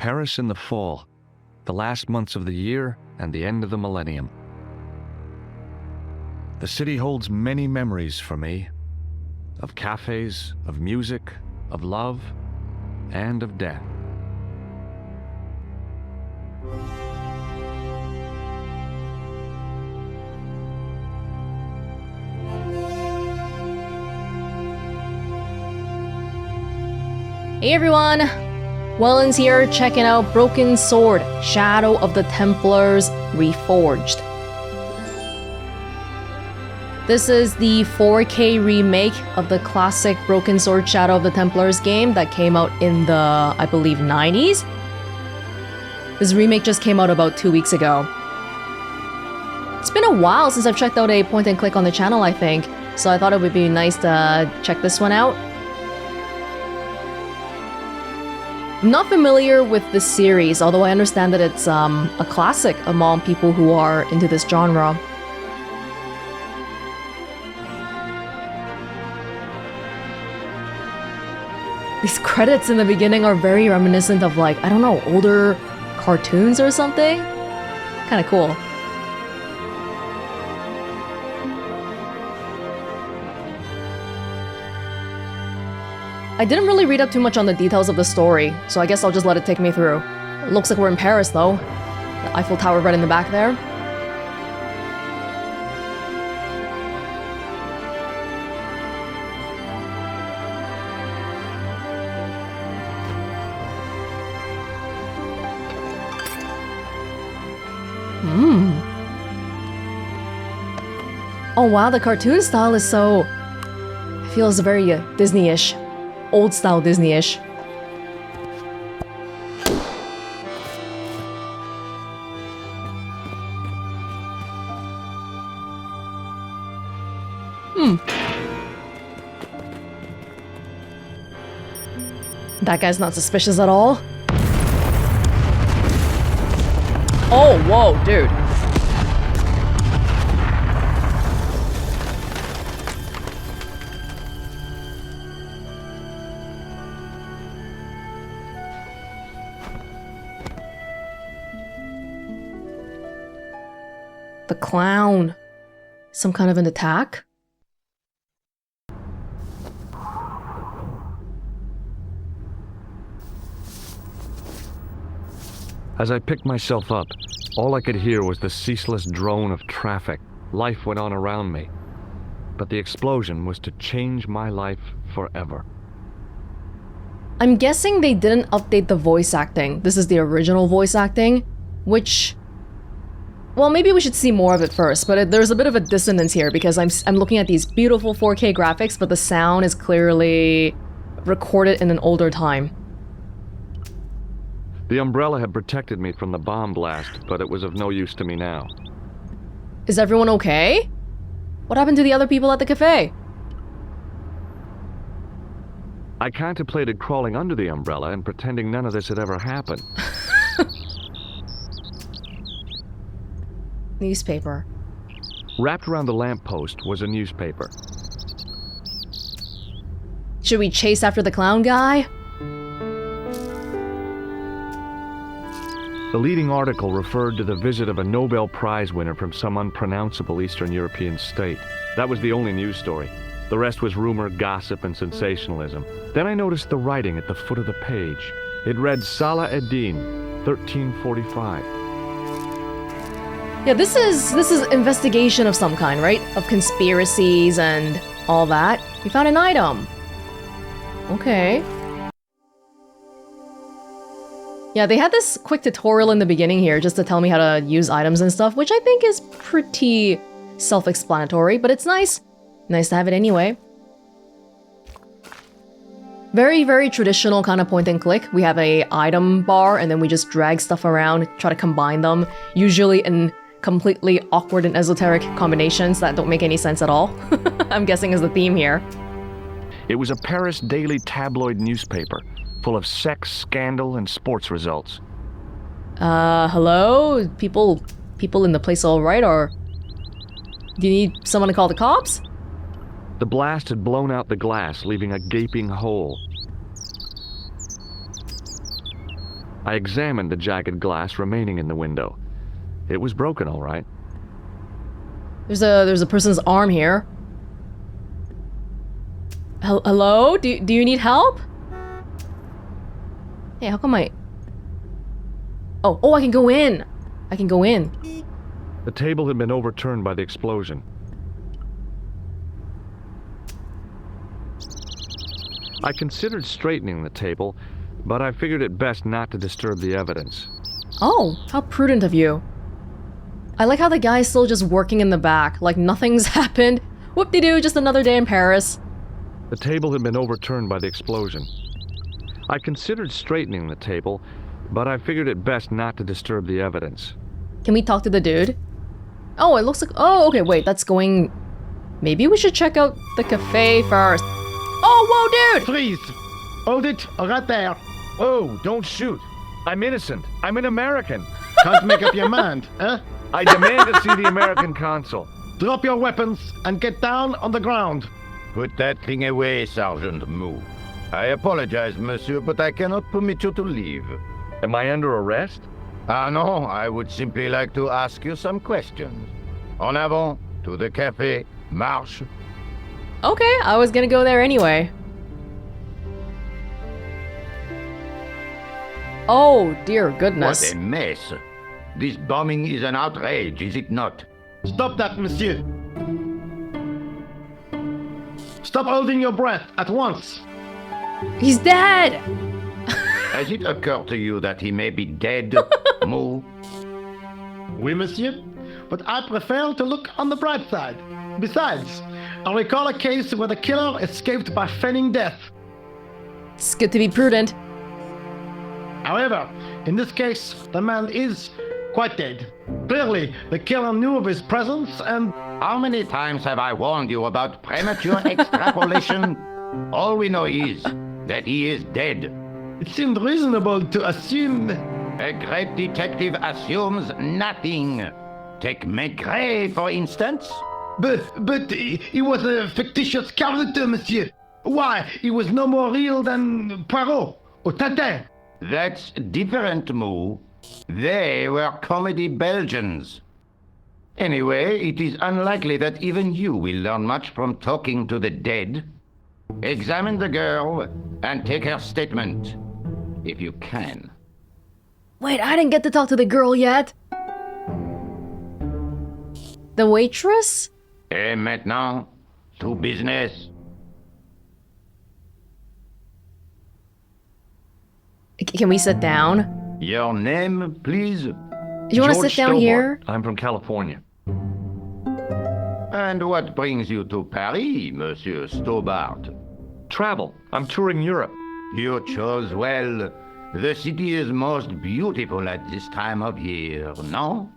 Paris in the fall, the last months of the year and the end of the millennium. The city holds many memories for me, of cafes, of music, of love, and of death. Hey everyone! Welonz here, checking out Broken Sword, Shadow of the Templars Reforged. This is the 4K remake of the classic Broken Sword Shadow of the Templars game that came out in the, I believe, 90s? This remake just came out about 2 weeks ago. It's been a while since I've checked out a point and click on the channel, I think, so I thought it would be nice to check this one out. I'm not familiar with this series, although I understand that it's a classic among people who are into this genre. These credits in the beginning are very reminiscent of, like, I don't know, older cartoons or something? Kinda cool. I didn't really read up too much on the details of the story, so I guess I'll just let it take me through. It looks like we're in Paris, though. The Eiffel Tower right in the back there. Oh wow, the cartoon style is so... It feels very Disney-ish. Old-style Disney-ish. That guy's not suspicious at all. Oh, whoa, dude. The clown. Some kind of an attack? As I picked myself up, all I could hear was the ceaseless drone of traffic. Life went on around me. But the explosion was to change my life forever. I'm guessing they didn't update the voice acting. This is the original voice acting, which... Well, maybe we should see more of it first, but there's a bit of a dissonance here because I'm looking at these beautiful 4K graphics, but the sound is clearly recorded in an older time. The umbrella had protected me from the bomb blast, but it was of no use to me now. Is everyone okay? What happened to the other people at the cafe? I contemplated crawling under the umbrella and pretending none of this had ever happened. Newspaper. Wrapped around the lamppost was a newspaper. Should we chase after the clown guy? The leading article referred to the visit of a Nobel Prize winner from some unpronounceable Eastern European state. That was the only news story. The rest was rumor, gossip, and sensationalism. Then I noticed the writing at the foot of the page. It read Salah ad-Din, 1345. Yeah, this is investigation of some kind, right? Of conspiracies and all that. You found an item. Okay. Yeah, they had this quick tutorial in the beginning here just to tell me how to use items and stuff, which I think is pretty self-explanatory, but it's nice. Nice to have it anyway. Very, very traditional kind of point and click. We have a item bar and then we just drag stuff around, try to combine them, usually in completely awkward and esoteric combinations that don't make any sense at all. I'm guessing is the theme here. It was a Paris daily tabloid newspaper, full of sex, scandal, and sports results. Hello? People in the place all right, or... Do you need someone to call the cops? The blast had blown out the glass, leaving a gaping hole. I examined the jagged glass remaining in the window. It was broken, all right. There's a person's arm here. Hello? Do you need help? Hey, how come I... Oh, I can go in. I can go in. The table had been overturned by the explosion. I considered straightening the table, but I figured it best not to disturb the evidence. Oh, how prudent of you. I like how the guy's still just working in the back, like nothing's happened. Whoop-de-doo, just another day in Paris. The table had been overturned by the explosion. I considered straightening the table, but I figured it best not to disturb the evidence. Can we talk to the dude? Oh, it looks like... Oh, okay, wait, that's going... Maybe we should check out the cafe first. Oh, whoa, dude! Freeze! Hold it, right there. Oh, don't shoot. I'm innocent. I'm an American. Can't make up your mind, huh? I demand to see the American consul. Drop your weapons and get down on the ground. Put that thing away, Sergeant Moo. I apologize, monsieur, but I cannot permit you to leave. Am I under arrest? Ah, no, I would simply like to ask you some questions. En avant, to the café, marche. Okay, I was gonna go there anyway. Oh, dear goodness. What a mess. This bombing is an outrage, is it not? Stop that, monsieur. Stop holding your breath at once. He's dead! Has it occurred to you that he may be dead, Moo? Oui, monsieur. But I prefer to look on the bright side. Besides, I recall a case where the killer escaped by feigning death. It's good to be prudent. However, in this case, the man is quite dead. Clearly, the killer knew of his presence and... How many times have I warned you about premature extrapolation? All we know is that he is dead. it seemed reasonable to assume... A great detective assumes nothing. Take Maigret, for instance. But he was a fictitious character, monsieur. Why, he was no more real than Poirot or Tintin. That's different, Moo. They were comedy Belgians. Anyway, it is unlikely that even you will learn much from talking to the dead. Examine the girl and take her statement, if you can. Wait, I didn't get to talk to the girl yet. The waitress? Et maintenant, to business. Can we sit down? Your name, please? Do you want to sit down Stobbart. here? I'm from California. And what brings you to Paris, Monsieur Stobbart? Travel. I'm touring Europe. You chose well. The city is most beautiful at this time of year, no?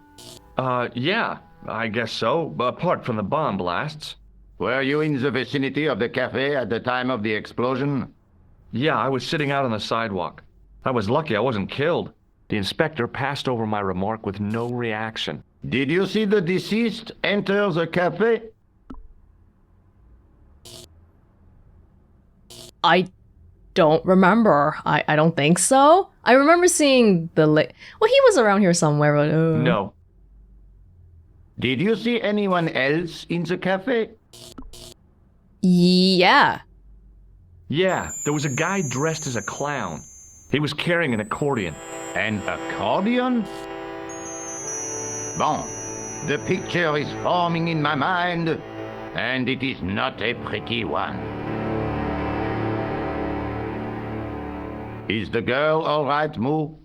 Yeah, I guess so, apart from the bomb blasts. Were you in the vicinity of the cafe at the time of the explosion? Yeah, I was sitting out on the sidewalk. I was lucky I wasn't killed. The inspector passed over my remark with no reaction. Did you see the deceased enter the cafe? I don't remember. I don't think so. I remember seeing the well, he was around here somewhere, but No. Did you see anyone else in the cafe? Yeah. Yeah, there was a guy dressed as a clown. He was carrying an accordion. An accordion? Bon, the picture is forming in my mind, and it is not a pretty one. Is the girl all right, Moo?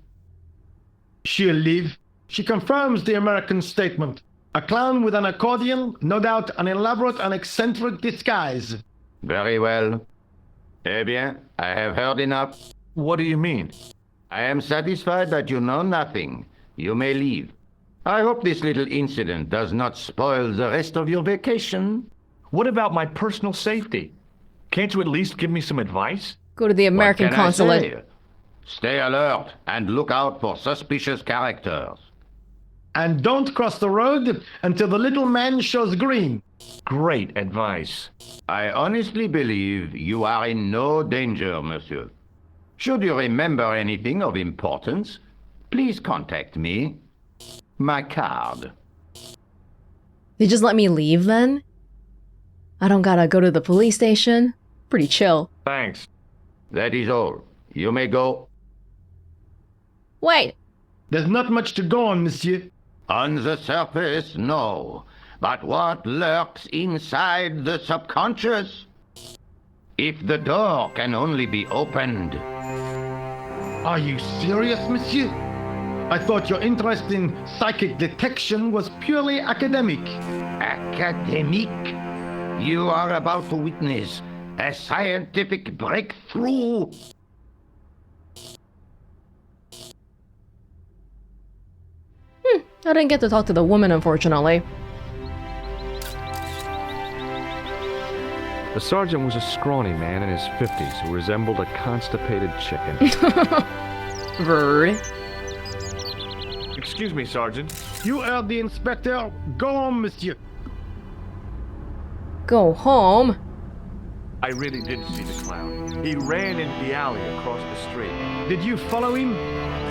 She'll live. She confirms the American statement. A clown with an accordion, no doubt an elaborate and eccentric disguise. Very well. Eh bien, I have heard enough. What do you mean? I am satisfied that you know nothing. You may leave. I hope this little incident does not spoil the rest of your vacation. What about my personal safety? Can't you at least give me some advice? Go to the American What can I consulate. say? Stay alert and look out for suspicious characters. And don't cross the road until the little man shows green. Great advice. I honestly believe you are in no danger, monsieur. Should you remember anything of importance, please contact me. My card. They just let me leave then? I don't gotta go to the police station? Pretty chill. Thanks. That is all. You may go. Wait! There's not much to go on, monsieur. On the surface, no. But what lurks inside the subconscious? If the door can only be opened. Are you serious, monsieur? I thought your interest in psychic detection was purely academic. Academic? You are about to witness a scientific breakthrough. I didn't get to talk to the woman, unfortunately. The sergeant was a scrawny man in his 50s who resembled a constipated chicken. Rude. Excuse me, Sergeant. You heard the inspector. Go on, monsieur. Go home? I really did see the clown. He ran into the alley across the street. Did you follow him?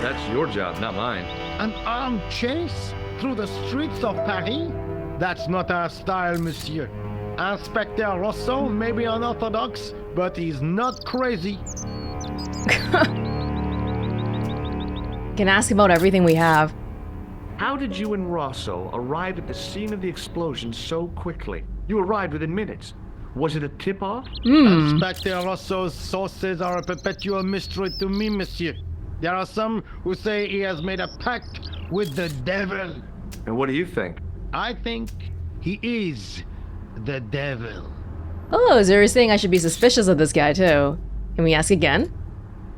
That's your job, not mine. An armed chase through the streets of Paris? That's not our style, monsieur. Inspector Rosso may be unorthodox, but he's not crazy. Can ask about everything we have. How did you and Rosso arrive at the scene of the explosion so quickly? You arrived within minutes. Was it a tip-off? Inspector Rosso's sources are a perpetual mystery to me, monsieur. There are some who say he has made a pact with the devil. And what do you think? I think he is the devil. Oh, so you're saying I should be suspicious of this guy too. Can we ask again?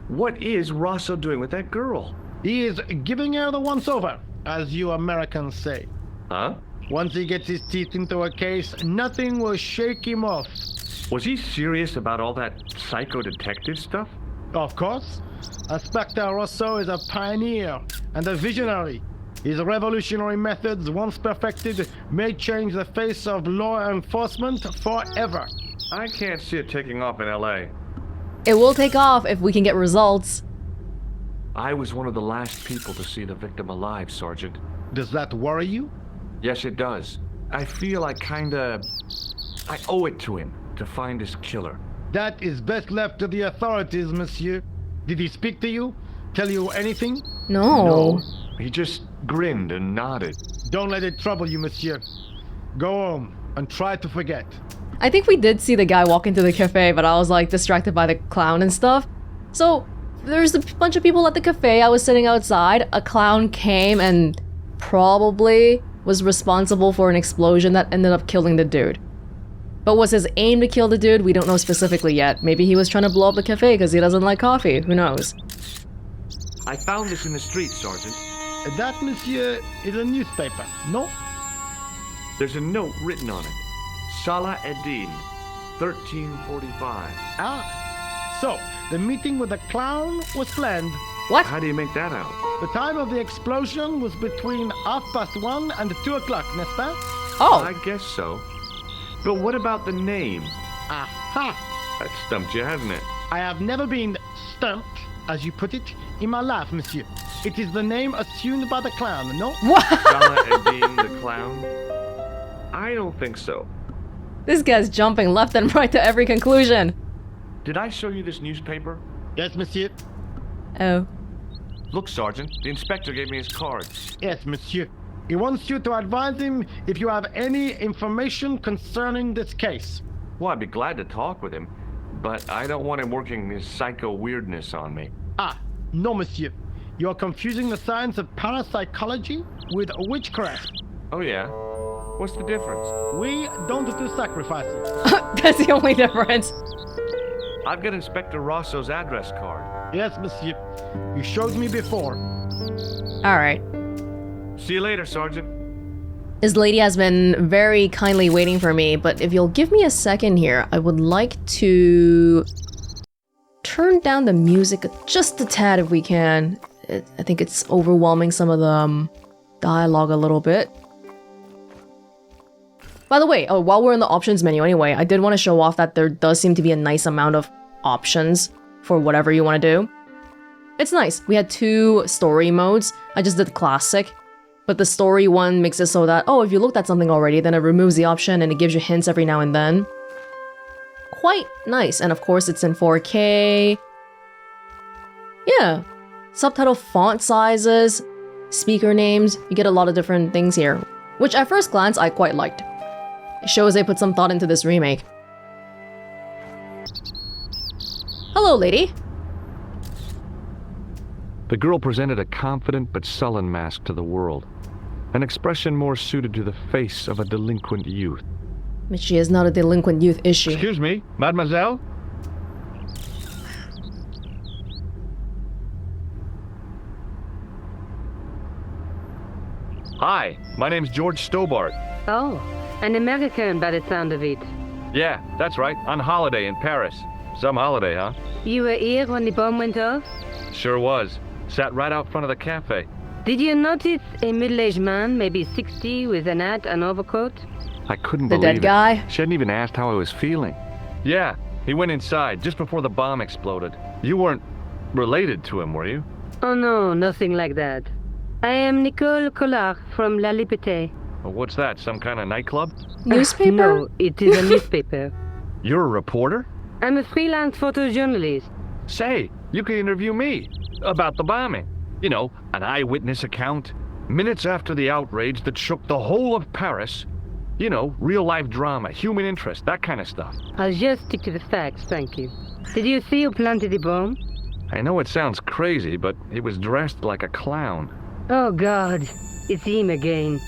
What is Rosso doing with that girl? He is giving her the once-over, as you Americans say. Huh? Once he gets his teeth into a case, nothing will shake him off. Was he serious about all that psycho-detective stuff? Of course. Inspector Rosso is a pioneer and a visionary. His revolutionary methods, once perfected, may change the face of law enforcement forever. I can't see it taking off in L.A. It will take off if we can get results. I was one of the last people to see the victim alive, Sergeant. Does that worry you? Yes, it does. I feel I owe it to him to find his killer. That is best left to the authorities, monsieur. Did he speak to you? Tell you anything? No. He just grinned and nodded. Don't let it trouble you, monsieur. Go home and try to forget. I think we did see the guy walk into the cafe, but I was like distracted by the clown and stuff. So there's a bunch of people at the cafe. I was sitting outside. A clown came and probably was responsible for an explosion that ended up killing the dude. But was his aim to kill the dude? We don't know specifically yet. Maybe he was trying to blow up the cafe because he doesn't like coffee. Who knows? I found this in the street, Sergeant. That, monsieur, is a newspaper, no? There's a note written on it. Salah Eddin, 1345. Ah, so the meeting with the clown was planned. What? How do you make that out? The time of the explosion was between 1:30 and 2 o'clock, n'est-ce pas? Oh, I guess so. But what about the name? Aha! That stumped you, hasn't it? I have never been stumped, as you put it, in my life, monsieur. It is the name assumed by the clown, no? what? Salah Eddin the clown? I don't think so. This guy's jumping left and right to every conclusion. Did I show you this newspaper? Yes, monsieur. Oh. Look, Sergeant, the inspector gave me his card. Yes, monsieur. He wants you to advise him if you have any information concerning this case. Well, I'd be glad to talk with him, but I don't want him working his psycho weirdness on me. Ah, no, monsieur. You are confusing the science of parapsychology with witchcraft. Oh, yeah? What's the difference? We don't do sacrifices. That's the only difference. I've got Inspector Rosso's address card. Yes, monsieur. You showed me before. Alright. See you later, Sergeant. This lady has been very kindly waiting for me, but if you'll give me a second here, I would like to turn down the music just a tad if we can. I think it's overwhelming some of the dialogue a little bit. By the way, while we're in the options menu anyway, I did want to show off that there does seem to be a nice amount of options for whatever you want to do. It's nice. We had 2 story modes. I just did the classic. But the story one makes it so that, oh, if you looked at something already, then it removes the option and it gives you hints every now and then. Quite nice. And of course, it's in 4K. Yeah. Subtitle font sizes, speaker names. You get a lot of different things here, which at first glance, I quite liked. It shows they put some thought into this remake. Hello, lady. The girl presented a confident but sullen mask to the world, an expression more suited to the face of a delinquent youth. But she is not a delinquent youth, is she? Excuse me, mademoiselle? Hi, my name's George Stobbart. Oh, an American by the sound of it. Yeah, that's right, on holiday in Paris. Some holiday, huh? You were here when the bomb went off? Sure was. Sat right out front of the cafe. Did you notice a middle-aged man, maybe 60, with an hat and overcoat? I couldn't The believe dead it. guy? She hadn't even asked how I was feeling. Yeah, he went inside just before the bomb exploded. You weren't related to him, were you? Oh no, nothing like that. I am Nico Collard from La Liberté. Well, what's that, some kind of nightclub? Newspaper? No, it is a newspaper. You're a reporter? I'm a freelance photojournalist. Say, you could interview me about the bombing. You know, an eyewitness account. Minutes after the outrage that shook the whole of Paris. You know, real-life drama, human interest, that kind of stuff. I'll just stick to the facts, thank you. Did you see who planted the bomb? I know it sounds crazy, but he was dressed like a clown. Oh God, it's him again.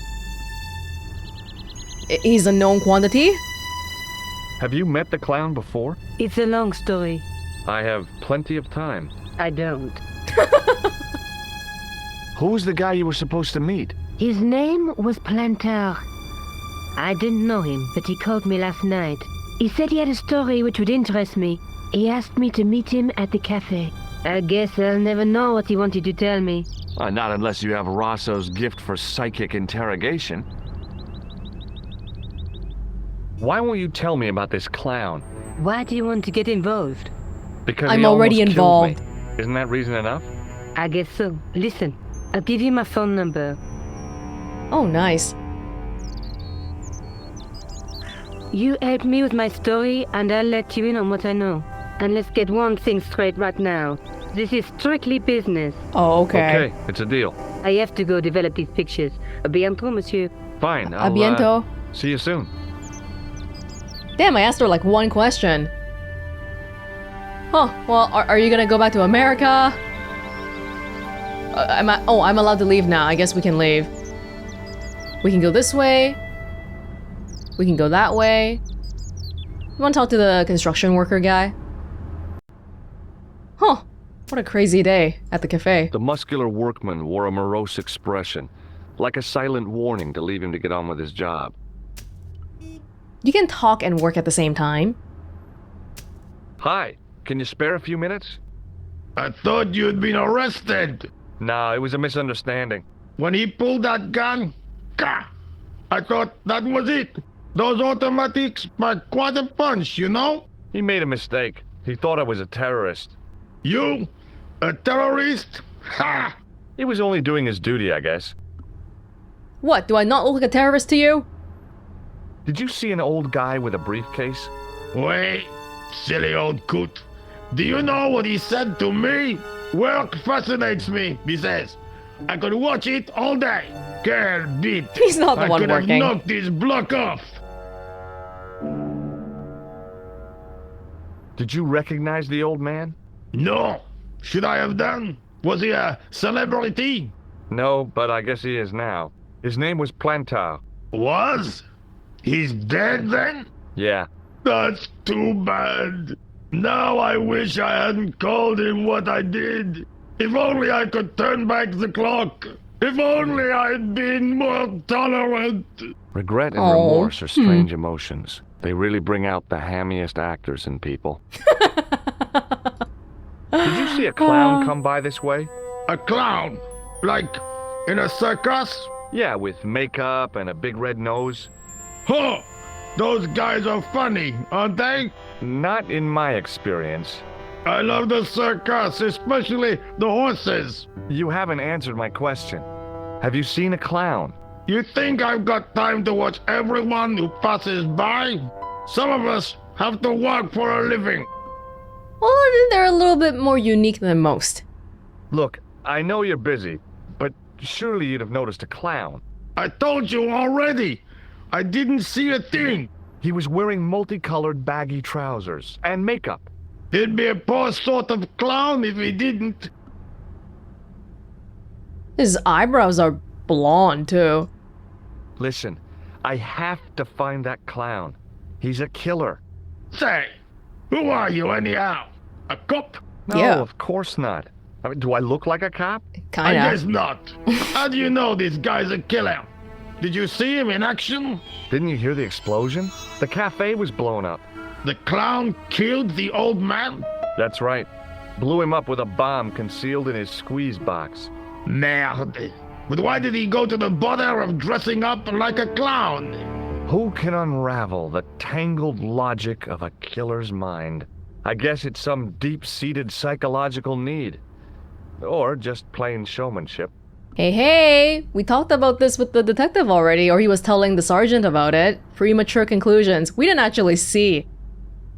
He's a known quantity? Have you met the clown before? It's a long story. I have plenty of time. I don't. Who was the guy you were supposed to meet? His name was Plantar. I didn't know him, but he called me last night. He said he had a story which would interest me. He asked me to meet him at the cafe. I guess I'll never know what he wanted to tell me. Not unless you have Rosso's gift for psychic interrogation. Why won't you tell me about this clown? Why do you want to get involved? Because I'm he already almost killed me. involved. Isn't that reason enough? I guess so. Listen, I'll give you my phone number. Oh, nice. You help me with my story and I'll let you in on what I know. And let's get one thing straight right now. This is strictly business. Oh, okay. Okay, it's a deal. I have to go develop these pictures. A bientôt, monsieur. Fine, A I'll bientôt. see you soon. Damn, I asked her like one question. Huh, well, are you gonna go back to America? I'm allowed to leave now. I guess we can leave. We can go this way. We can go that way. You wanna talk to the construction worker guy? Huh, what a crazy day at the cafe. The muscular workman wore a morose expression, like a silent warning to leave him to get on with his job. You can talk and work at the same time. Hi, can you spare a few minutes? I thought you'd been arrested. No, it was a misunderstanding. When he pulled that gun, gah, I thought that was it. Those automatics pack quite a punch, you know? He made a mistake. He thought I was a terrorist. You? A terrorist? Ha! He was only doing his duty, I guess. What, do I not look like a terrorist to you? Did you see an old guy with a briefcase? Wait, silly old coot. Do you know what he said to me? Work fascinates me, he says. I could watch it all day. Quel bit. He's not the I one could working. have knocked this block off. Did you recognize the old man? No. Should I have done? Was he a celebrity? No, but I guess he is now. His name was Plantar. Was? He's dead then? Yeah. That's too bad. Now I wish I hadn't called him what I did. If only I could turn back the clock. If only I'd been more tolerant. Regret and Oh. remorse are strange emotions. They really bring out the hammiest actors in people. Did you see a clown come by this way? A clown? Like in a circus? Yeah, with makeup and a big red nose. Huh! Those guys are funny, aren't they? Not in my experience. I love the circus, especially the horses. You haven't answered my question. Have you seen a clown? You think I've got time to watch everyone who passes by? Some of us have to work for a living. Well, they're a little bit more unique than most. Look, I know you're busy, but surely you'd have noticed a clown. I told you already. I didn't see a thing. He was wearing multicolored baggy trousers and makeup. He'd be a poor sort of clown if he didn't. His eyebrows are blonde, too. Listen, I have to find that clown. He's a killer. Say, who are you anyhow? A cop? No, Yeah. of course not. I mean, do I look like a cop? I Kinda. guess not. How do you know this guy's a killer? Did you see him in action? Didn't you hear the explosion? The cafe was blown up. The clown killed the old man? That's right. Blew him up with a bomb concealed in his squeeze box. Merde. But why did he go to the bother of dressing up like a clown? Who can unravel the tangled logic of a killer's mind? I guess it's some deep-seated psychological need. Or just plain showmanship. Hey, we talked about this with the detective already, or he was telling the sergeant about it. Premature conclusions. We didn't actually see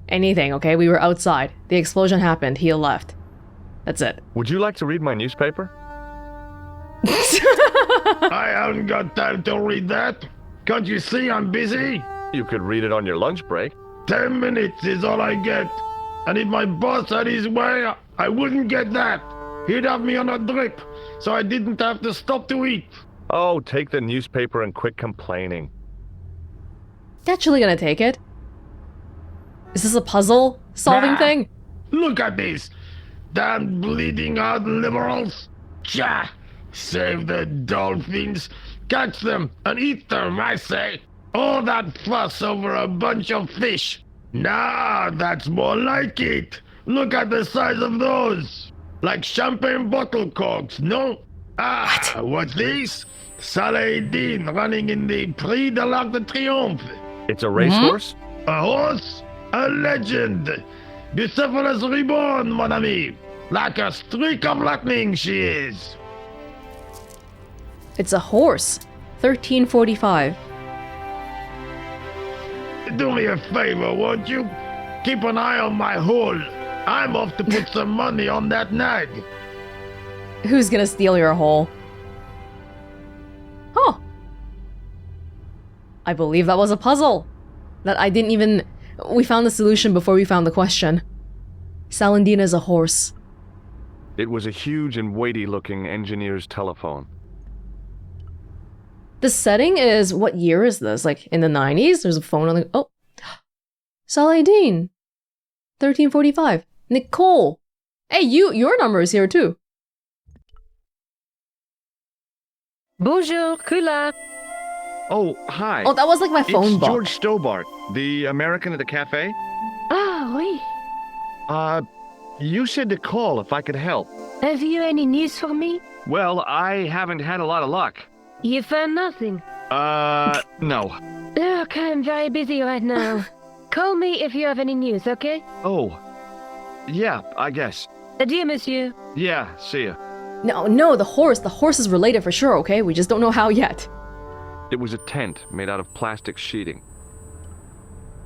anything, okay? We were outside. The explosion happened. He left. That's it. Would you like to read my newspaper? I haven't got time to read that. Can't you see I'm busy? You could read it on your lunch break. 10 minutes is all I get. And if my boss had his way, I wouldn't get that. He'd have me on a drip, so I didn't have to stop to eat. Oh, take the newspaper and quit complaining. Actually gonna take it. Is this a puzzle solving Ah. thing? Look at this. Damn bleeding out liberals. Tcha! Save the dolphins. Catch them and eat them, I say. All that fuss over a bunch of fish. Nah, that's more like it. Look at the size of those. Like champagne bottle corks, no? Ah, what's this? Saladin running in the Prix de l'Arc de Triomphe. It's a racehorse? A horse? A legend. Bucephalus reborn, mon ami. Like a streak of lightning she is. It's a horse. 1345. Do me a favor, won't you? Keep an eye on my hole. I'm off to put some money on that nag. Who's gonna steal your hole? Huh. I believe that was a puzzle. That I didn't even... We found the solution before we found the question. Salandina is a horse. It was a huge and weighty-looking engineer's telephone. The setting is... What year is this? Like, in the 90s? There's a phone on the... Oh. Saladin. 1345. Nicole. Hey, your number is here too. Bonjour, Collard. Oh, hi. Oh, that was like my phone It's box. George Stobbart, the American at the cafe. Ah, oui. You said to call if I could help. Have you any news for me? Well, I haven't had a lot of luck. You found nothing. No. Look, I'm very busy right now. Call me if you have any news, okay? Oh. Yeah, I guess. Adieu, monsieur. Yeah, see ya. No, the horse. The horse is related for sure, okay? We just don't know how yet. It was a tent made out of plastic sheeting.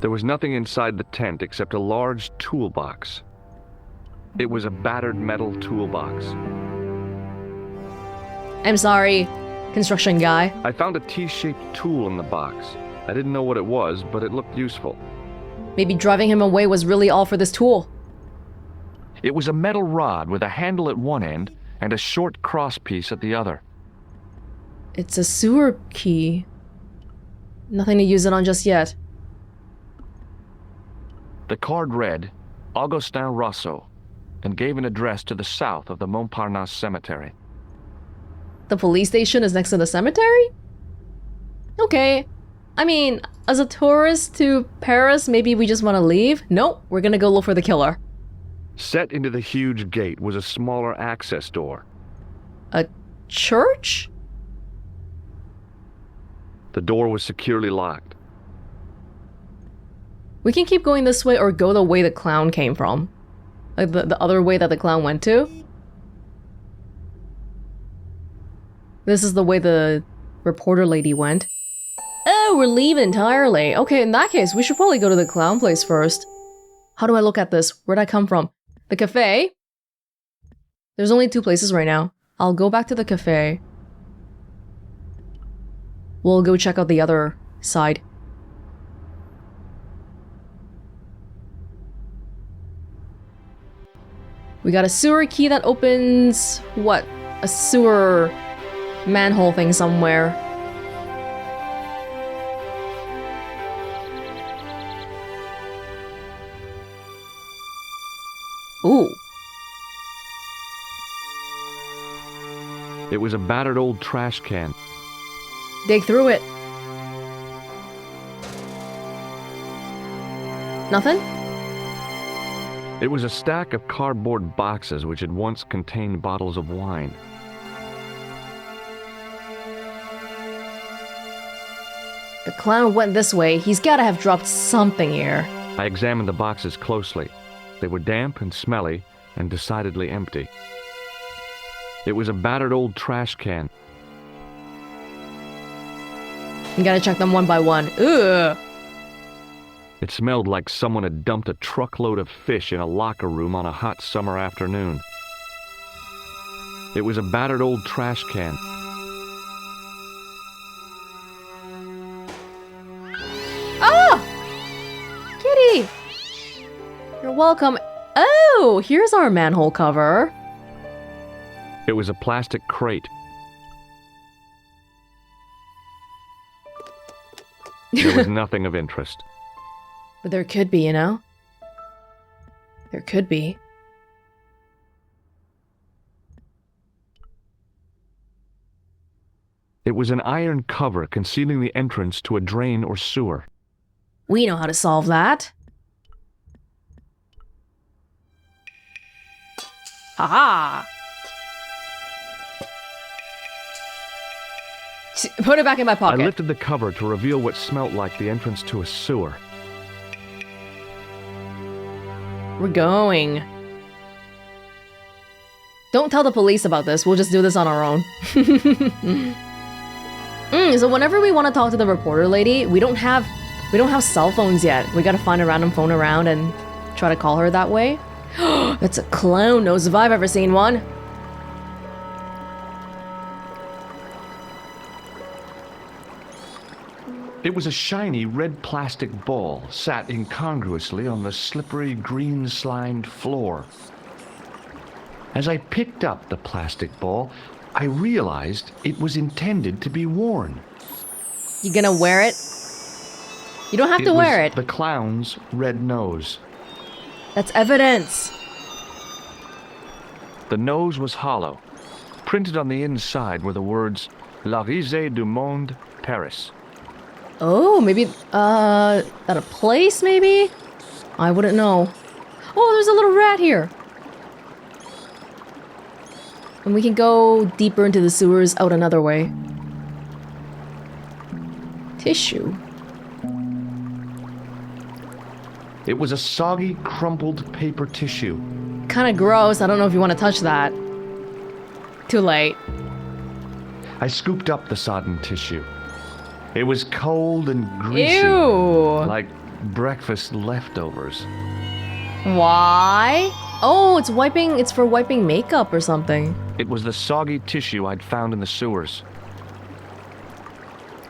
There was nothing inside the tent except a large toolbox. It was a battered metal toolbox. I'm sorry, construction guy. I found a T-shaped tool in the box. I didn't know what it was, but it looked useful. Maybe driving him away was really all for this tool. It was a metal rod with a handle at one end and a short crosspiece at the other. It's a sewer key. Nothing to use it on just yet. The card read, Augustin Rousseau, and gave an address to the south of the Montparnasse Cemetery. The police station is next to the cemetery? Okay. I mean, as a tourist to Paris, maybe we just want to leave? Nope, we're gonna go look for the killer. Set into the huge gate was a smaller access door. A church? The door was securely locked. We can keep going this way or go the way the clown came from. Like the other way that the clown went to? This is the way the reporter lady went. Oh, we're leaving entirely. Okay, in that case, we should probably go to the clown place first. How do I look at this? Where'd I come from? The cafe? There's only 2 places right now. I'll go back to the cafe. We'll go check out the other side. We got a sewer key that opens... what? A sewer manhole thing somewhere. Ooh. It was a battered old trash can. Dig through it. Nothing? It was a stack of cardboard boxes which had once contained bottles of wine. The clown went this way. He's gotta have dropped something here. I examined the boxes closely. They were damp and smelly and decidedly empty. It was a battered old trash can. You gotta check them one by one. Ugh! It smelled like someone had dumped a truckload of fish in a locker room on a hot summer afternoon. It was a battered old trash can. Ah! Kitty! You're welcome. Oh, here's our manhole cover. It was a plastic crate. There was nothing of interest. But there could be, you know? There could be. It was an iron cover concealing the entrance to a drain or sewer. We know how to solve that. Haha! Put it back in my pocket. I lifted the cover to reveal what smelt like the entrance to a sewer. We're going. Don't tell the police about this. We'll just do this on our own. So whenever we want to talk to the reporter lady, we don't have cell phones yet. We gotta find a random phone around and try to call her that way. That's a clown nose if I've ever seen one. It was a shiny red plastic ball sat incongruously on the slippery green slimed floor. As I picked up the plastic ball, I realized it was intended to be worn. You gonna wear it? You don't have to wear it. The clown's red nose. That's evidence. The nose was hollow. Printed on the inside were the words, La risée du monde, Paris. Oh, maybe, at a place, maybe? I wouldn't know. Oh, there's a little rat here. And we can go deeper into the sewers out another way. Tissue. It was a soggy, crumpled paper tissue. Kinda gross. I don't know if you want to touch that. Too late. I scooped up the sodden tissue. It was cold and greasy. Ew! Like breakfast leftovers. Why? Oh, it's for wiping makeup or something. It was the soggy tissue I'd found in the sewers.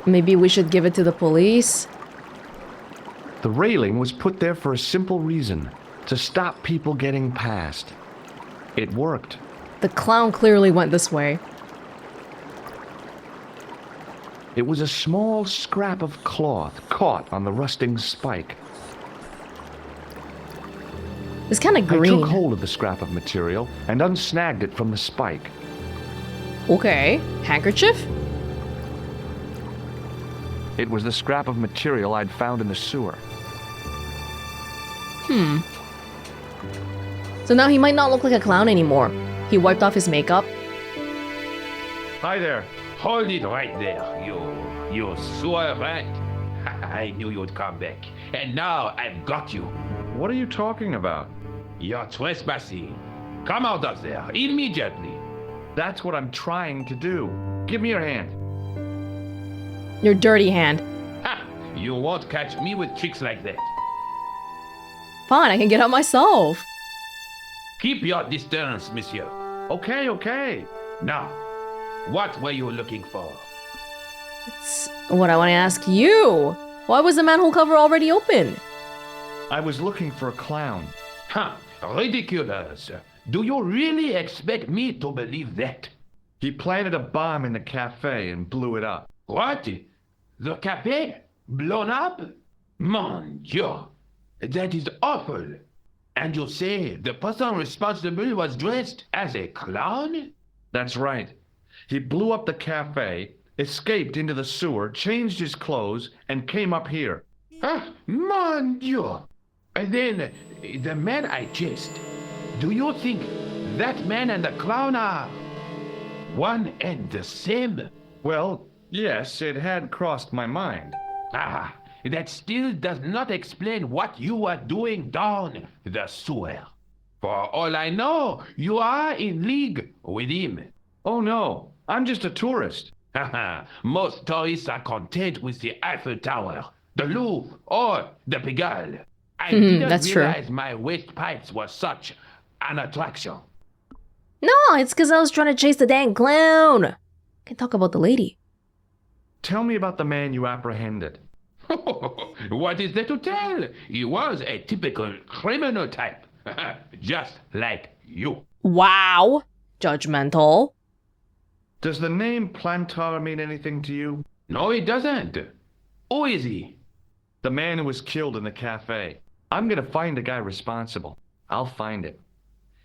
Maybe we should give it to the police? The railing was put there for a simple reason, to stop people getting past. It worked. The clown clearly went this way. It was a small scrap of cloth caught on the rusting spike. It's kind of green. I took hold of the scrap of material and unsnagged it from the spike. Okay. Handkerchief? It was the scrap of material I'd found in the sewer. So now he might not look like a clown anymore. He wiped off his makeup. Hi there. Hold it right there, you sewer rat. I knew you'd come back. And now I've got you. What are you talking about? You're trespassing. Come out of there immediately. That's what I'm trying to do. Give me your hand. Your dirty hand. Ha! You won't catch me with tricks like that. Fine, I can get out myself. Keep your distance, monsieur. Okay, okay. Now, what were you looking for? It's what I want to ask you. Why was the manhole cover already open? I was looking for a clown. Huh, ridiculous. Do you really expect me to believe that? He planted a bomb in the cafe and blew it up. What? The cafe? Blown up? Mon Dieu, that is awful. And you say the person responsible was dressed as a clown? That's right. He blew up the cafe, escaped into the sewer, changed his clothes, and came up here. Ah, mon Dieu. And then, the man I chased, do you think that man and the clown are one and the same? Well, yes, it had crossed my mind. Ah, that still does not explain what you were doing down the sewer. For all I know, you are in league with him. Oh no, I'm just a tourist. Haha, most tourists are content with the Eiffel Tower, the Louvre, or the Pigalle. I didn't that's true. realize my waste pipes were such an attraction. No, it's because I was trying to chase the dang clown. Can talk about the lady. Tell me about the man you apprehended. What is there to tell? He was a typical criminal type, just like you. Wow. Judgmental. Does the name Plantar mean anything to you? No, it doesn't. Who is he? The man who was killed in the cafe. I'm gonna find the guy responsible. I'll find him.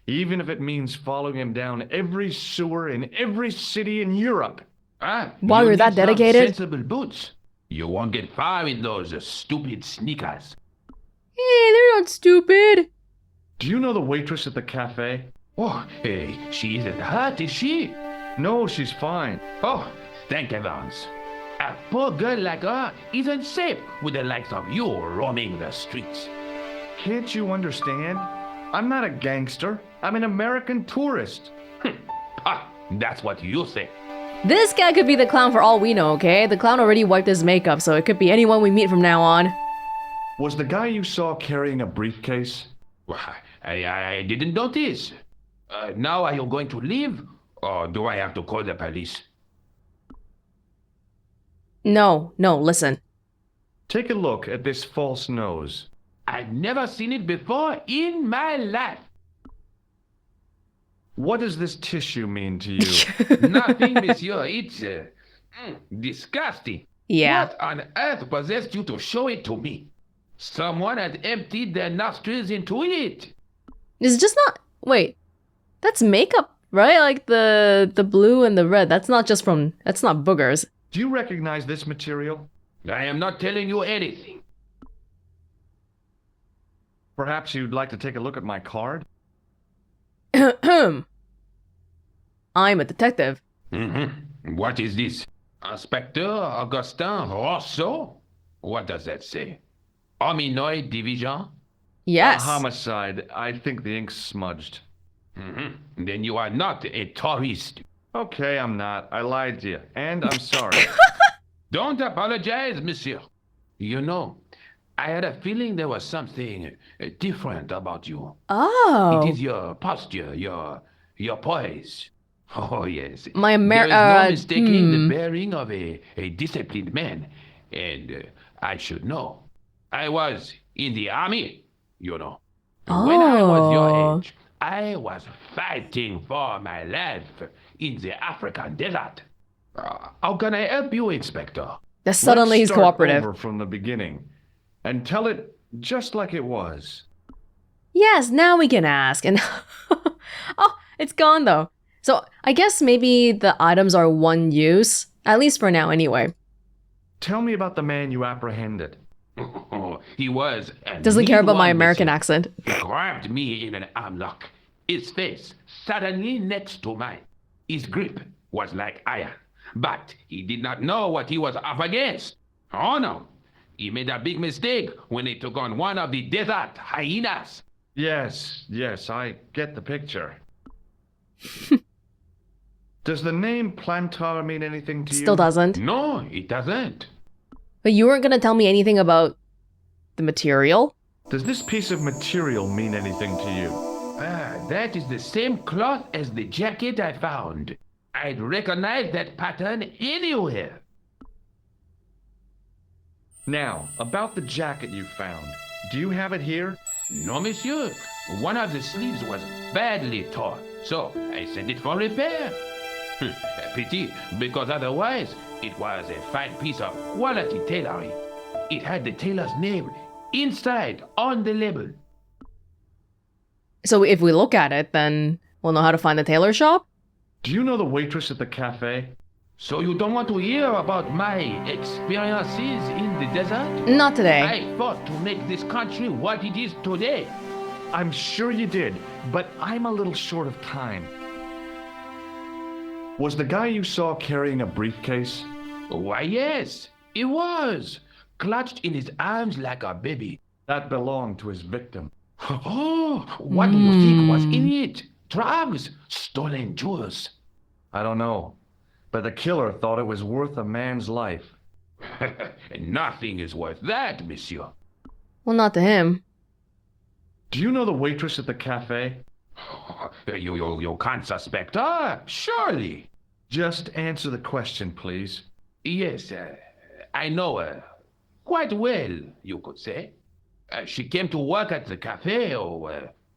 Even if it means following him down every sewer in every city in Europe. Ah, Wow, you you're that need some dedicated? sensible boots. You won't get far in those stupid sneakers. Hey, they're not stupid. Do you know the waitress at the cafe? Oh, hey, she isn't hurt, is she? No, she's fine. Oh, thank heavens. A poor girl like her isn't safe with the likes of you roaming the streets. Can't you understand? I'm not a gangster. I'm an American tourist. Ah, that's what you say. This guy could be the clown for all we know, okay? The clown already wiped his makeup, so it could be anyone we meet from now on. Was the guy you saw carrying a briefcase? Well, I didn't notice. Now are you going to leave? Or do I have to call the police? No, listen. Take a look at this false nose. I've never seen it before in my life. What does this tissue mean to you? Nothing, monsieur. It's disgusting. Yeah. What on earth possessed you to show it to me? Someone had emptied their nostrils into it. It's just not... Wait. That's makeup, right? Like the blue and the red. That's not just from... That's not boogers. Do you recognize this material? I am not telling you anything. Perhaps you'd like to take a look at my card? I'm a detective. Mm-hmm. What is this? Inspector Augustin Rousseau? What does that say? Hominoid Division? Yes. A homicide. I think the ink's smudged. Mm-hmm. Then you are not a tourist. Okay, I'm not. I lied to you. And I'm sorry. Don't apologize, monsieur. You know, I had a feeling there was something different about you. Oh. It is your posture, your poise. Oh, yes. My There is no mistaking the bearing of a disciplined man. And I should know. I was in the army, you know. When I was your age, I was fighting for my life in the African desert. How can I help you, Inspector? Suddenly he's Let's start cooperative. over from the beginning and tell it just like it was. Yes, now we can ask. And oh, it's gone though. So I guess maybe the items are one use, at least for now anyway. Tell me about the man you apprehended. He was... Doesn't care about my American accent. He grabbed me in an armlock. His face suddenly next to mine. His grip was like iron. But he did not know what he was up against. Oh no. He made a big mistake when he took on one of the desert hyenas. Yes, I get the picture. Does the name Plantar mean anything to you? Still doesn't. No, it doesn't. But you weren't gonna tell me anything about the material? Does this piece of material mean anything to you? That is the same cloth as the jacket I found. I'd recognize that pattern anywhere. Now, about the jacket you found. Do you have it here? No, monsieur. One of the sleeves was badly torn, so I sent it for repair. Pity, because otherwise it was a fine piece of quality tailoring. It had the tailor's name inside on the label. So if we look at it, then we'll know how to find the tailor shop? Do you know the waitress at the cafe? So you don't want to hear about my experiences in the desert? Not today. I fought to make this country what it is today. I'm sure you did, but I'm a little short of time. Was the guy you saw carrying a briefcase? Why, yes, it was. Clutched in his arms like a baby. That belonged to his victim. Oh, what do you think was in it? Drugs? Stolen jewels? I don't know, but the killer thought it was worth a man's life. Nothing is worth that, monsieur. Well, not to him. Do you know the waitress at the cafe? You can't suspect her, surely. Just answer the question, please. Yes, I know her. Quite well, you could say. She came to work at the cafe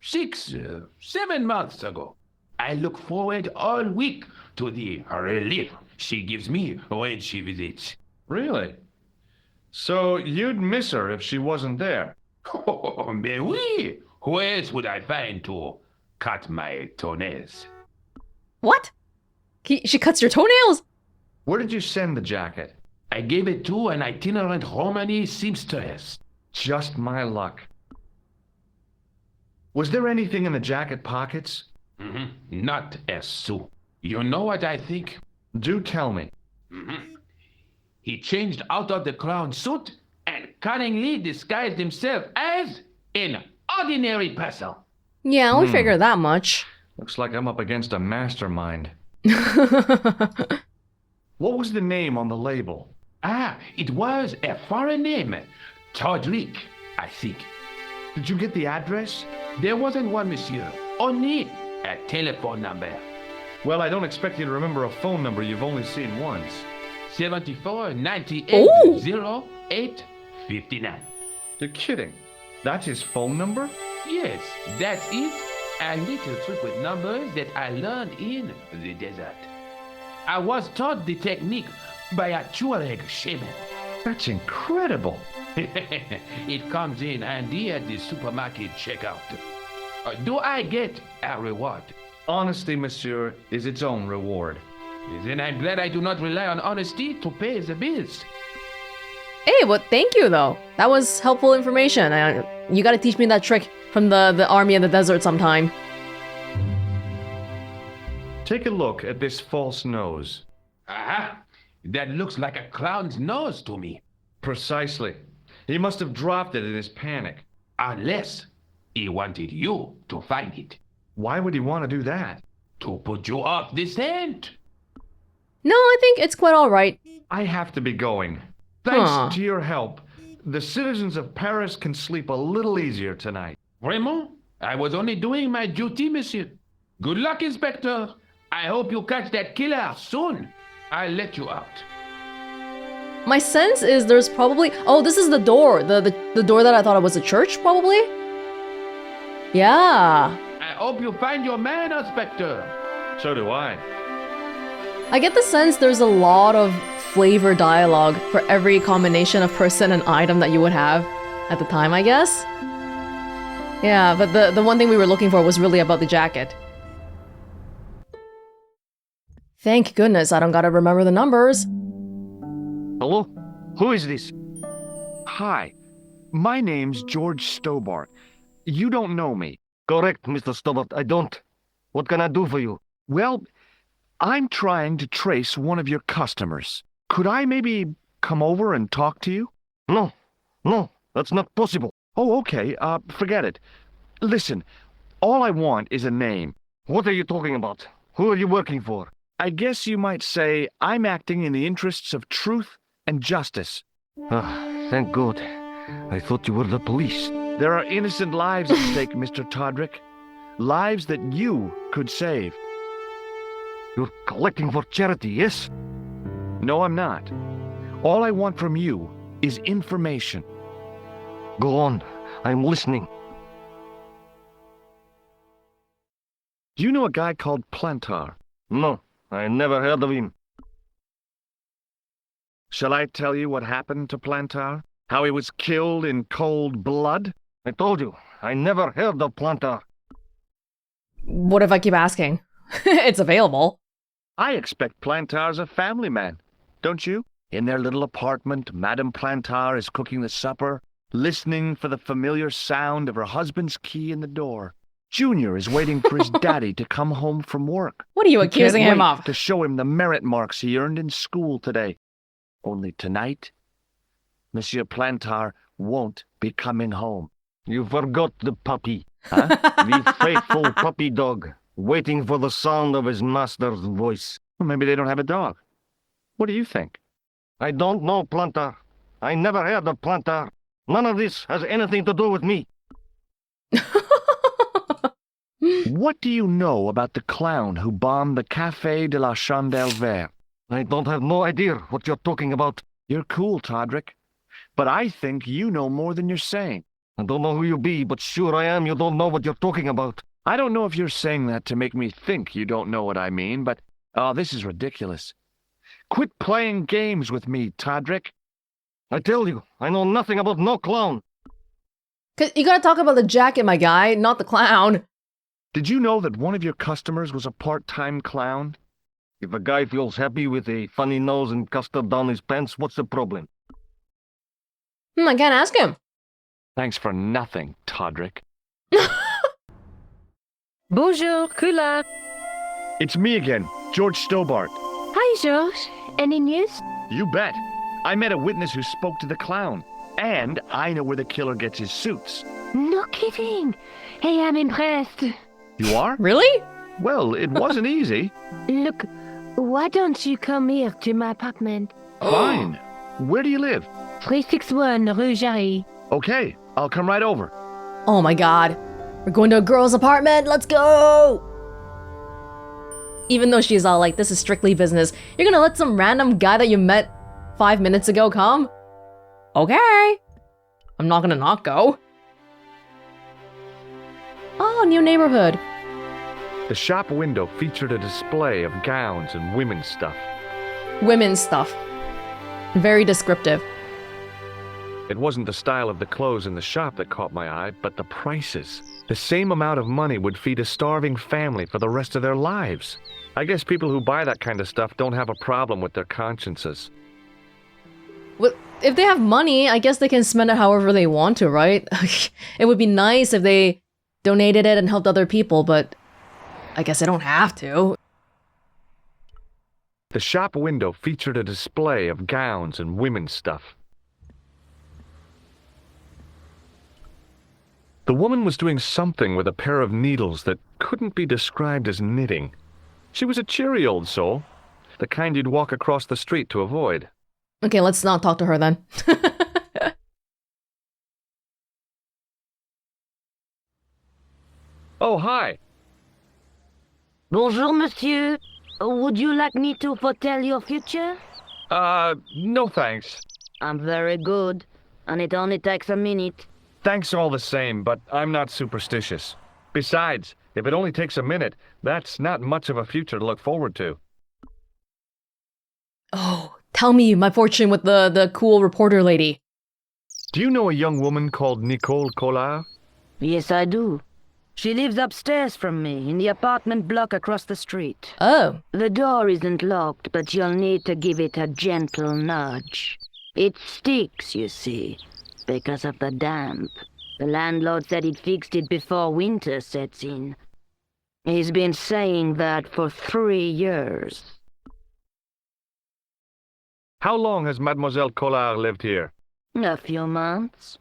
7 months ago. I look forward all week to the relief she gives me when she visits. Really? So you'd miss her if she wasn't there? Oh, mais oui. Who else would I find to cut my toenails? What? She cuts your toenails? Where did you send the jacket? I gave it to an itinerant Romany seamstress. Just my luck. Was there anything in the jacket pockets? Not a sou. You know what I think? Do tell me. He changed out of the clown suit and cunningly disguised himself as an ordinary person. Yeah, we figured that much. Looks like I'm up against a mastermind. What was the name on the label? It was a foreign name. Todrick, I think. Did you get the address? There wasn't one, monsieur. Only a telephone number. Well, I don't expect you to remember a phone number you've only seen once. 74 98 Ooh. 08 59. You're kidding. That's his phone number? Yes, that's it. A little trick with numbers that I learned in the desert. I was taught the technique by a Tuareg shaman. That's incredible. It comes in handy at the supermarket checkout. Do I get a reward? Honesty, monsieur, is its own reward. Then I'm glad I do not rely on honesty to pay the bills. Hey, but thank you though. That was helpful information. You gotta teach me that trick from the army in the desert sometime. Take a look at this false nose. Aha! That looks like a clown's nose to me. Precisely. He must have dropped it in his panic. Unless he wanted you to find it. Why would he want to do that? To put you off the scent. No, I think it's quite alright. I have to be going. Thanks Huh. to your help, the citizens of Paris can sleep a little easier tonight. Vraiment? I was only doing my duty, monsieur. Good luck, Inspector. I hope you catch that killer soon. I'll let you out. My sense is there's probably... Oh, this is the door. The door that I thought it was a church, probably? Yeah. I hope you find your man, Inspector. So do I. I get the sense there's a lot of flavor dialogue for every combination of person and item that you would have at the time, I guess. Yeah, but the one thing we were looking for was really about the jacket. Thank goodness I don't gotta remember the numbers. Hello? Who is this? Hi. My name's George Stobbart. You don't know me. Correct, Mr. Stobbart, I don't. What can I do for you? Well, I'm trying to trace one of your customers. Could I maybe come over and talk to you? No, that's not possible. Oh, okay. Forget it. Listen, all I want is a name. What are you talking about? Who are you working for? I guess you might say I'm acting in the interests of truth and justice. Ah, thank God. I thought you were the police. There are innocent lives at stake, Mr. Todrick. Lives that you could save. You're collecting for charity, yes? No, I'm not. All I want from you is information. Go on. I'm listening. Do you know a guy called Plantar? No, I never heard of him. Shall I tell you what happened to Plantar? How he was killed in cold blood? I told you, I never heard of Plantar. What if I keep asking? It's available. I expect Plantar's a family man, don't you? In their little apartment, Madame Plantar is cooking the supper, listening for the familiar sound of her husband's key in the door. Junior is waiting for his daddy to come home from work. What are you He accusing can't him wait of? to show him the merit marks he earned in school today. Only tonight, Monsieur Plantar won't be coming home. You forgot the puppy. Huh? The faithful puppy dog, waiting for the sound of his master's voice. Well, maybe they don't have a dog. What do you think? I don't know Plantar. I never heard of Plantar. None of this has anything to do with me. What do you know about the clown who bombed the Café de la Chandelle Verte? I don't have no idea what you're talking about. You're cool, Todrick. But I think you know more than you're saying. I don't know who you be, but sure I am you don't know what you're talking about. I don't know if you're saying that to make me think you don't know what I mean, but... Oh, this is ridiculous. Quit playing games with me, Todrick. I tell you, I know nothing about no clown. 'Cause you gotta talk about the jacket, my guy, not the clown. Did you know that one of your customers was a part-time clown? If a guy feels happy with a funny nose and custard down his pants, what's the problem? I can't ask him. Thanks for nothing, Todrick. Bonjour, Collard. It's me again, George Stobbart. Hi, George. Any news? You bet. I met a witness who spoke to the clown. And I know where the killer gets his suits. No kidding. Hey, I'm impressed. You are? Really? Well, it wasn't easy. Look, why don't you come here to my apartment? Fine. Where do you live? 361 Rue Jarry. Okay, I'll come right over. Oh my god. We're going to a girl's apartment. Let's go! Even though she's all like, this is strictly business, you're gonna let some random guy that you met 5 minutes ago come? Okay. I'm not gonna not go. Oh, new neighborhood. The shop window featured a display of gowns and women's stuff. Women's stuff. Very descriptive. It wasn't the style of the clothes in the shop that caught my eye, but the prices. The same amount of money would feed a starving family for the rest of their lives. I guess people who buy that kind of stuff don't have a problem with their consciences. Well, if they have money, I guess they can spend it however they want to, right? It would be nice if they donated it and helped other people, but I guess they don't have to. The shop window featured a display of gowns and women's stuff. The woman was doing something with a pair of needles that couldn't be described as knitting. She was a cheery old soul, the kind you'd walk across the street to avoid. Okay, let's not talk to her then. Oh, hi. Bonjour, monsieur. Would you like me to foretell your future? No thanks. I'm very good, and it only takes a minute. Thanks all the same, but I'm not superstitious. Besides, if it only takes a minute, that's not much of a future to look forward to. Oh, tell me my fortune with the cool reporter lady. Do you know a young woman called Nico Collard? Yes, I do. She lives upstairs from me, in the apartment block across the street. Oh. The door isn't locked, but you'll need to give it a gentle nudge. It sticks, you see, because of the damp. The landlord said he'd fixed it before winter sets in. He's been saying that for 3 years. How long has Mademoiselle Collard lived here? A few months.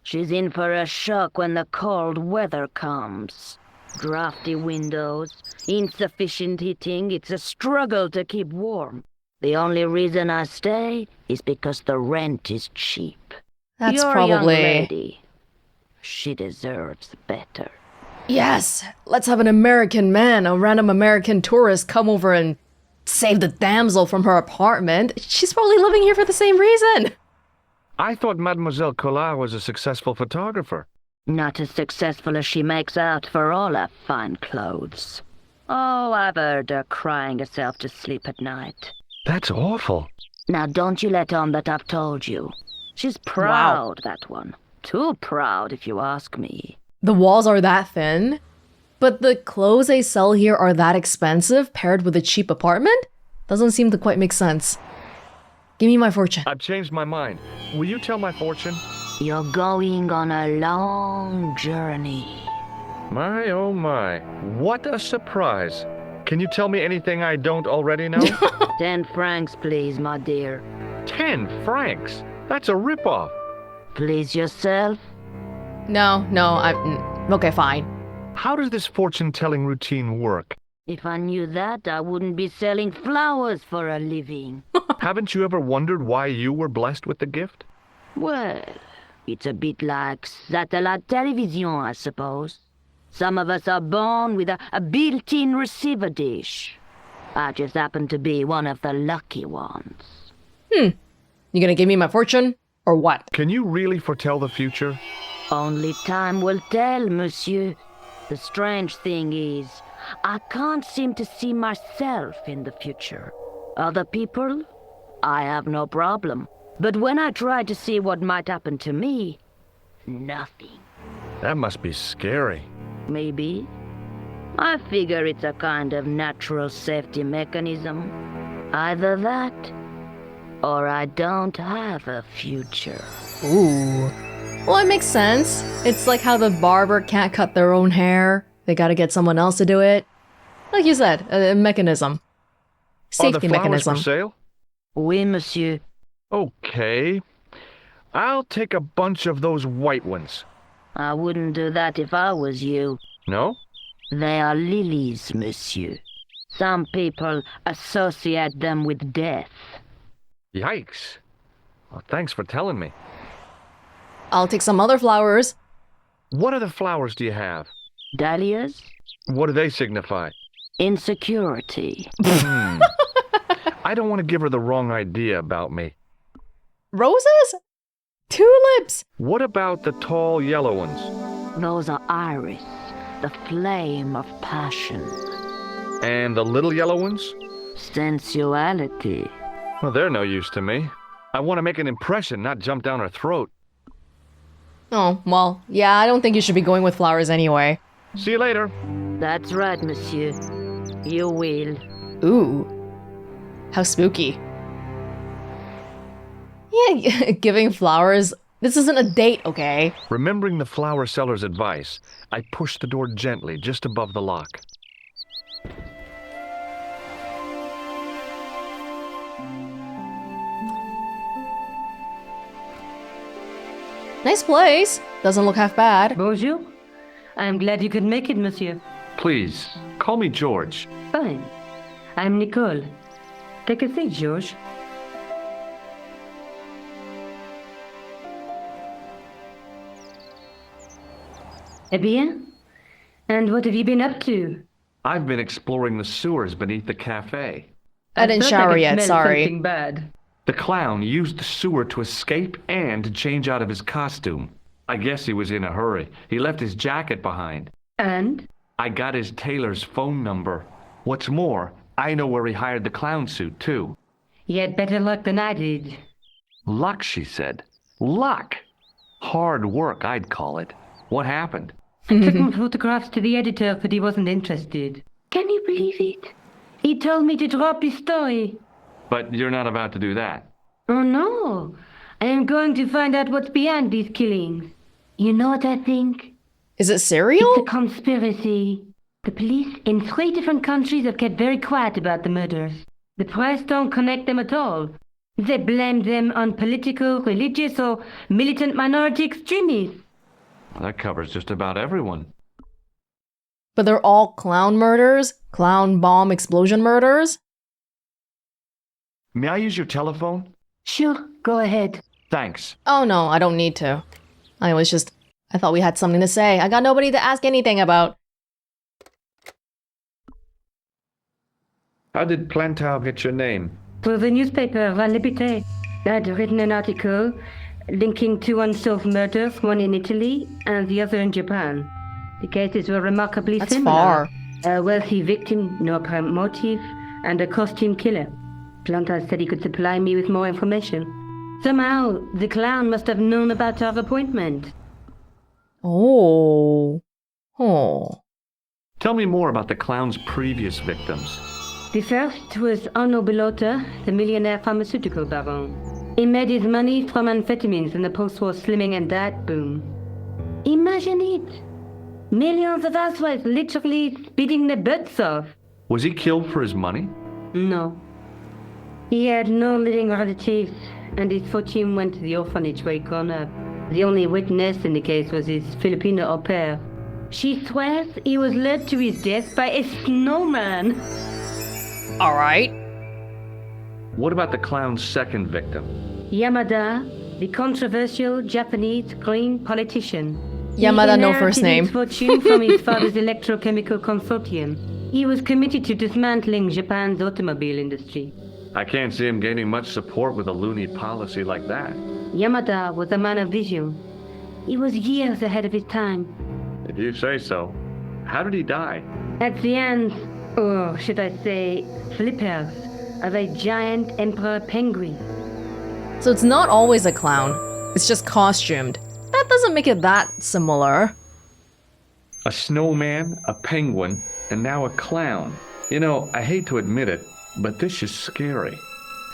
She's in for a shock when the cold weather comes. Drafty windows, insufficient heating, it's a struggle to keep warm. The only reason I stay is because the rent is cheap. That's You're probably... a young lady. She deserves better. Yes! Let's have an American man, a random American tourist, come over and save the damsel from her apartment. She's probably living here for the same reason. I thought Mademoiselle Collard was a successful photographer. Not as successful as she makes out for all her fine clothes. Oh, I've heard her crying herself to sleep at night. That's awful. Now don't you let on that I've told you. She's proud, that one. Too proud, if you ask me. The walls are that thin, but the clothes they sell here are that expensive paired with a cheap apartment? Doesn't seem to quite make sense. Give me my fortune. I've changed my mind. Will you tell my fortune? You're going on a long journey. My, oh my. What a surprise. Can you tell me anything I don't already know? 10 francs, please, my dear. 10 francs? That's a ripoff. Please yourself? No, okay, fine. How does this fortune-telling routine work? If I knew that, I wouldn't be selling flowers for a living. Haven't you ever wondered why you were blessed with the gift? Well, it's a bit like satellite television, I suppose. Some of us are born with a built-in receiver dish. I just happen to be one of the lucky ones. You gonna give me my fortune, or what? Can you really foretell the future? Only time will tell, monsieur. The strange thing is, I can't seem to see myself in the future. Other people, I have no problem. But when I try to see what might happen to me, nothing. That must be scary. Maybe. I figure it's a kind of natural safety mechanism. Either that, or I don't have a future. Ooh. Well, it makes sense. It's like how the barber can't cut their own hair. They gotta get someone else to do it. Like you said, a mechanism. Safety Are the flowers mechanism. for sale? Oui, monsieur. Okay. I'll take a bunch of those white ones. I wouldn't do that if I was you. No? They are lilies, monsieur. Some people associate them with death. Yikes. Well, thanks for telling me. I'll take some other flowers. What other flowers do you have? Dahlias? What do they signify? Insecurity. I don't want to give her the wrong idea about me. Roses? Tulips? What about the tall yellow ones? Those are iris, the flame of passion. And the little yellow ones? Sensuality. Well, they're no use to me. I want to make an impression, not jump down her throat. Oh, well, yeah, I don't think you should be going with flowers anyway. See you later. That's right, monsieur. You will. Ooh. How spooky. Yeah, giving flowers. This isn't a date, okay? Remembering the flower seller's advice, I pushed the door gently just above the lock. Nice place. Doesn't look half bad. Bonjour. I'm glad you could make it, monsieur. Please, call me George. Fine. I'm Nicole. Take a seat, George. Eh bien? And what have you been up to? I've been exploring the sewers beneath the cafe. I didn't thought shower could yet, smell sorry. Something bad. The clown used the sewer to escape and to change out of his costume. I guess he was in a hurry. He left his jacket behind. And? I got his tailor's phone number. What's more, I know where he hired the clown suit, too. You had better luck than I did. Luck, she said. Luck! Hard work, I'd call it. What happened? I took my photographs to the editor, but he wasn't interested. Can you believe it? He told me to drop his story. But you're not about to do that. Oh no! I am going to find out what's behind these killings. You know what I think? Is it It's cereal? a conspiracy. The police in 3 different countries have kept very quiet about the murders. The press don't connect them at all. They blame them on political, religious, or militant minority extremists. That covers just about everyone. But they're all clown murders? Clown bomb explosion murders? May I use your telephone? Sure, go ahead. Thanks. Oh no, I don't need to. I thought we had something to say. I got nobody to ask anything about. How did Plantar get your name? For the newspaper, La Liberté, I'd written an article linking two unsolved murders, one in Italy and the other in Japan. The cases were remarkably That's similar. far. A wealthy victim, no apparent motive, and a costume killer. Plantar said he could supply me with more information. Somehow, the clown must have known about our appointment. Oh. Oh. Tell me more about the clown's previous victims. The first was Arno Bellotta, the millionaire pharmaceutical baron. He made his money from amphetamines in the post-war slimming and diet boom. Imagine it! Millions of housewives literally speeding their butts off. Was he killed for his money? No. He had no living relatives, and his fortune went to the orphanage where he grew up. The only witness in the case was his Filipino au pair. She swears he was led to his death by a snowman. Alright. What about the clown's second victim? Yamada, the controversial Japanese green politician. Yamada, He no first inherited name. his fortune from his father's electrochemical consortium. He was committed to dismantling Japan's automobile industry. I can't see him gaining much support with a loony policy like that. Yamada was a man of vision. He was years ahead of his time. If you say so. How did he die? At the hands, or should I say, flippers, of a giant emperor penguin. So it's not always a clown. It's just costumed. That doesn't make it that similar. A snowman, a penguin, and now a clown. You know, I hate to admit it, but this is scary.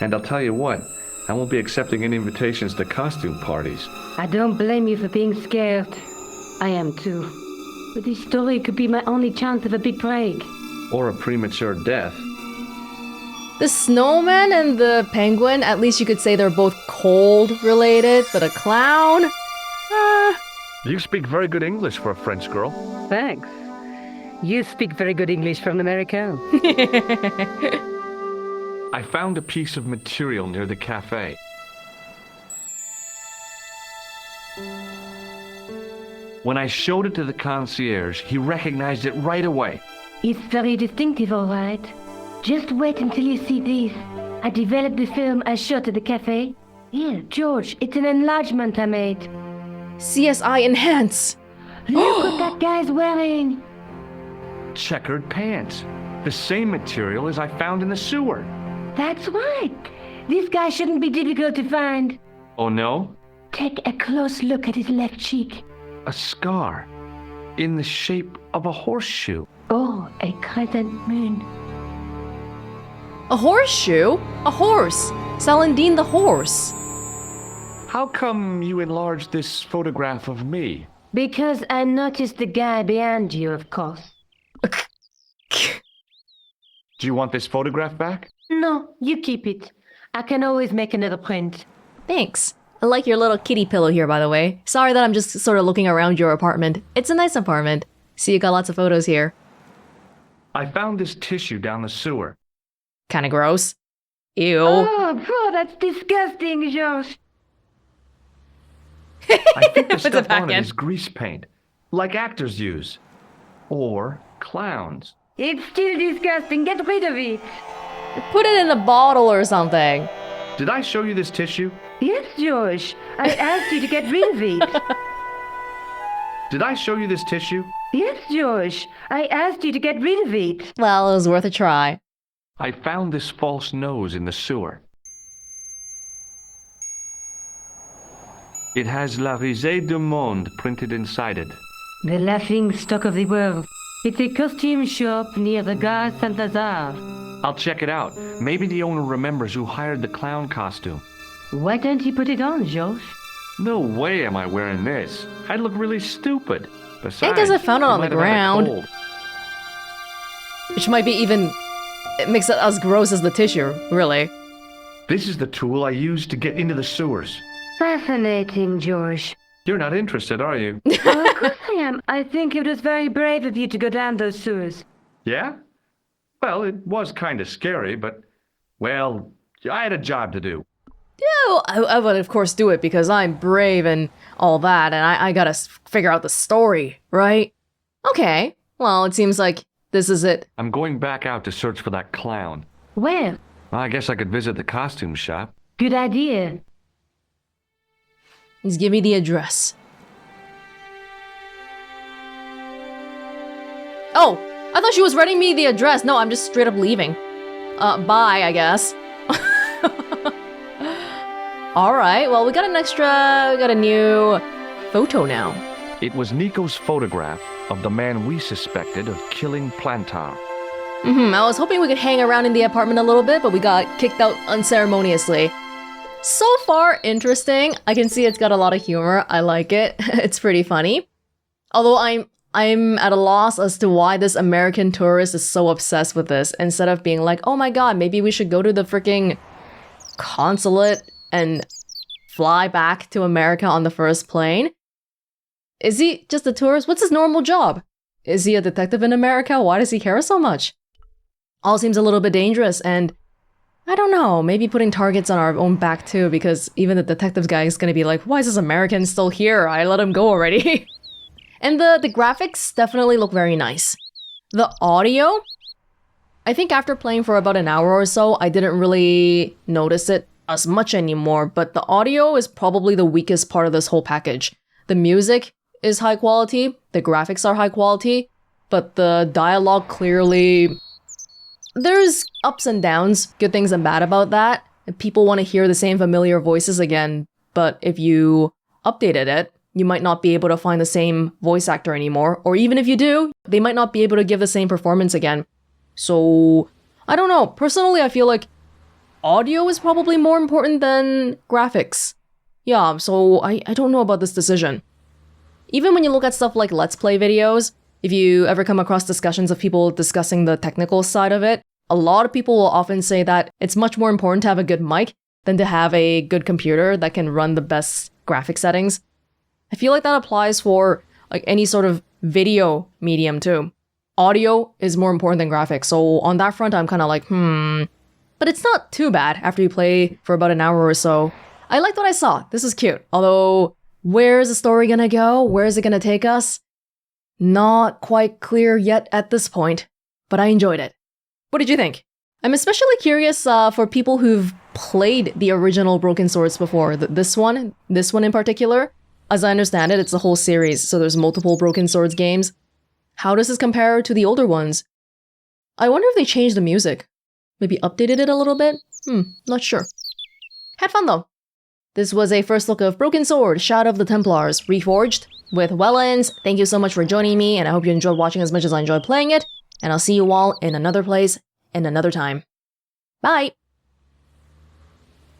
And I'll tell you what, I won't be accepting any invitations to costume parties. I don't blame you for being scared. I am too. But this story could be my only chance of a big break. Or a premature death. The snowman and the penguin, at least you could say they're both cold related, but a clown? You speak very good English for a French girl. Thanks. You speak very good English for an American. I found a piece of material near the cafe. When I showed it to the concierge, he recognized it right away. It's very distinctive, all right. Just wait until you see this. I developed the film I shot at the cafe. Here, George, it's an enlargement I made. CSI Enhance! Look what that guy's wearing. Checkered pants. The same material as I found in the sewer. That's right. This guy shouldn't be difficult to find. Oh no? Take a close look at his left cheek. A scar. In the shape of a horseshoe. Oh, a crescent moon. A horseshoe? A horse! Salandine the horse. How come you enlarged this photograph of me? Because I noticed the guy behind you, of course. Do you want this photograph back? No, you keep it. I can always make another print. Thanks. I like your little kitty pillow here, by the way. Sorry that I'm just sort of looking around your apartment. It's a nice apartment. See, you got lots of photos here. I found this tissue down the sewer. Kinda gross. Ew. Oh, bro, that's disgusting, George. I think the Puts it stuff back on it in. is grease paint, like actors use. Or clowns. It's still disgusting. Get rid of it. Put it in a bottle or something. Did I show you this tissue? Yes, George. I asked you to get rid of it. Did I show you this tissue? Yes, George. I asked you to get rid of it. Well, it was worth a try. I found this false nose in the sewer. It has La Risée du Monde printed inside it. The laughing stock of the world. It's a costume shop near the Gare Saint-Lazare. I'll check it out. Maybe the owner remembers who hired the clown costume. Why don't you put it on, George? No way am I wearing this. I'd look really stupid. Besides, Because I found it on the might have had a ground. cold. Which might be even... It makes it as gross as the tissue, really. This is the tool I used to get into the sewers. Fascinating, George. You're not interested, are you? Oh, of course I am. I think it was very brave of you to go down those sewers. Yeah? Well, it was kind of scary, but, well, I had a job to do. Yeah, well, I would of course do it because I'm brave and all that, and I gotta figure out the story, right? Okay, well, it seems like this is it. I'm going back out to search for that clown. Where? I guess I could visit the costume shop. Good idea. He's giving me the address. Oh, I thought she was writing me the address. No, I'm just straight up leaving. Bye, I guess. Alright, well, we got a new photo now. It was Nico's photograph of the man we suspected of killing Plantar. I was hoping we could hang around in the apartment a little bit, but we got kicked out unceremoniously. So far, interesting. I can see it's got a lot of humor. I like it. It's pretty funny. Although I'm at a loss as to why this American tourist is so obsessed with this, instead of being like, oh my god, maybe we should go to the freaking consulate and fly back to America on the first plane. Is he just a tourist? What's his normal job? Is he a detective in America? Why does he care so much? All seems a little bit dangerous, and I don't know, maybe putting targets on our own back too, because even the detective guy is gonna be like, why is this American still here? I let him go already. And the graphics definitely look very nice. The audio? I think after playing for about an hour or so, I didn't really notice it as much anymore, but the audio is probably the weakest part of this whole package. The music is high quality, the graphics are high quality, but the dialogue clearly... There's ups and downs, good things and bad about that. People want to hear the same familiar voices again, but if you updated it, you might not be able to find the same voice actor anymore, or even if you do, they might not be able to give the same performance again. So, I don't know, personally I feel like audio is probably more important than graphics. Yeah, so I don't know about this decision. Even when you look at stuff like Let's Play videos, if you ever come across discussions of people discussing the technical side of it, a lot of people will often say that it's much more important to have a good mic than to have a good computer that can run the best graphic settings. I feel like that applies for like any sort of video medium too. Audio is more important than graphics, so on that front I'm kind of like, But it's not too bad after you play for about an hour or so. I liked what I saw, this is cute. Although, where's the story gonna go? Where is it gonna take us? Not quite clear yet at this point, but I enjoyed it. What did you think? I'm especially curious for people who've played the original Broken Swords before, this one in particular. As I understand it, it's a whole series, so there's multiple Broken Swords games. How does this compare to the older ones? I wonder if they changed the music. Maybe updated it a little bit? Not sure. Had fun though. This was a first look of Broken Sword, Shadow of the Templars, Reforged, with Welonz. Thank you so much for joining me, and I hope you enjoyed watching as much as I enjoyed playing it, and I'll see you all in another place, in another time. Bye!